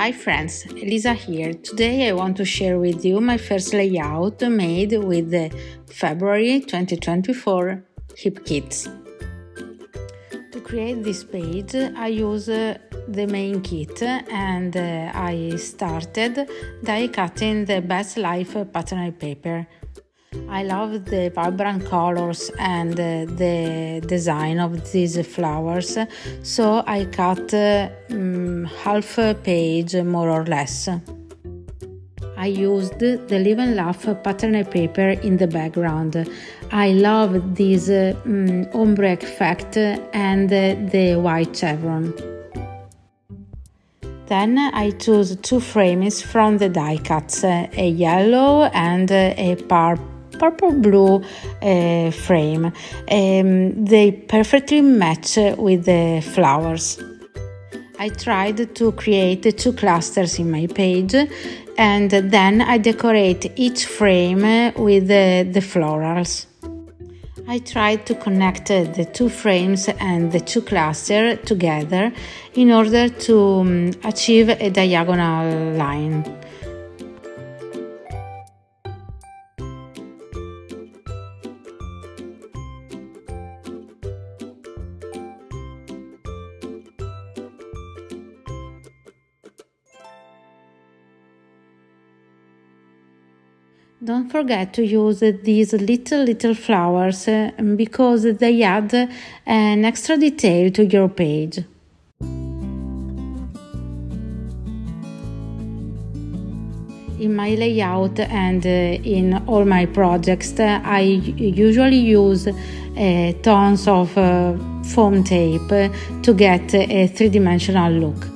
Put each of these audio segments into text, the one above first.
Hi friends, Elisa here. Today I want to share with you my first layout made with the February 2024 hip kits. To create this page I use the main kit and I started die cutting the Best Life pattern paper. I love the vibrant colors and the design of these flowers, so I cut half a page more or less. I used the Live and Laugh pattern paper in the background. I love this ombre effect and the white chevron. Then I chose two frames from the die cuts, a yellow and a purple blue frame. They perfectly match with the flowers. I tried to create two clusters in my page and then I decorate each frame with the florals. I tried to connect the two frames and the two clusters together in order to achieve a diagonal line. Don't forget to use these little flowers because they add an extra detail to your page. In my layout and in all my projects, I usually use tons of foam tape to get a three-dimensional look.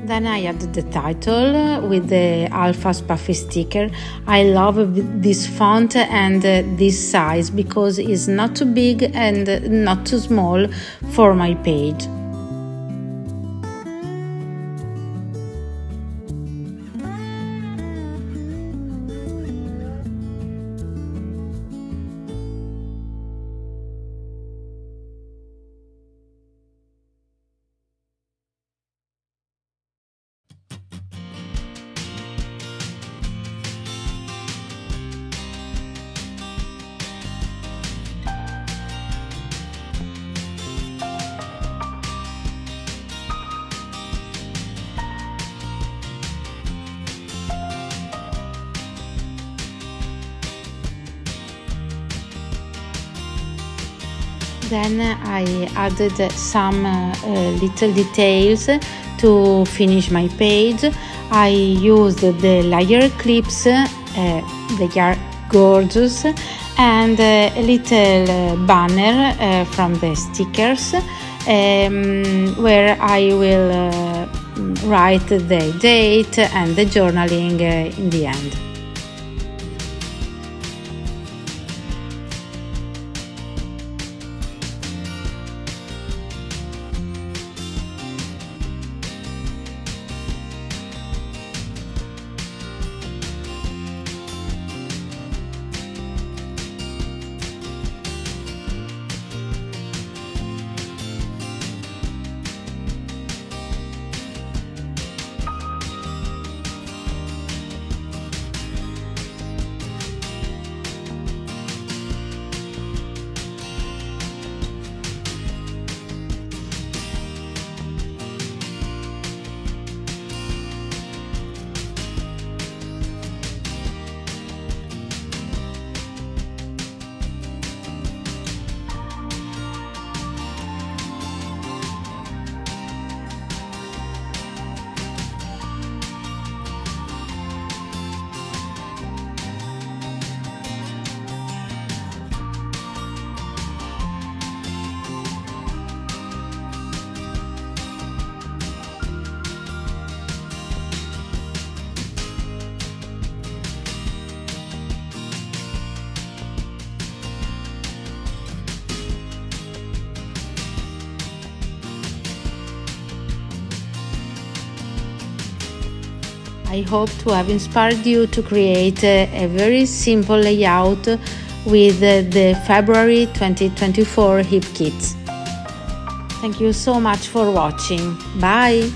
Then I added the title with the Alpha Spuffy sticker. I love this font and this size because it's not too big and not too small for my page. Then I added some little details to finish my page. I used the layer clips, they are gorgeous, and a little banner from the stickers where I will write the date and the journaling in the end. I hope to have inspired you to create a very simple layout with the February 2024 hip kits. Thank you so much for watching. Bye!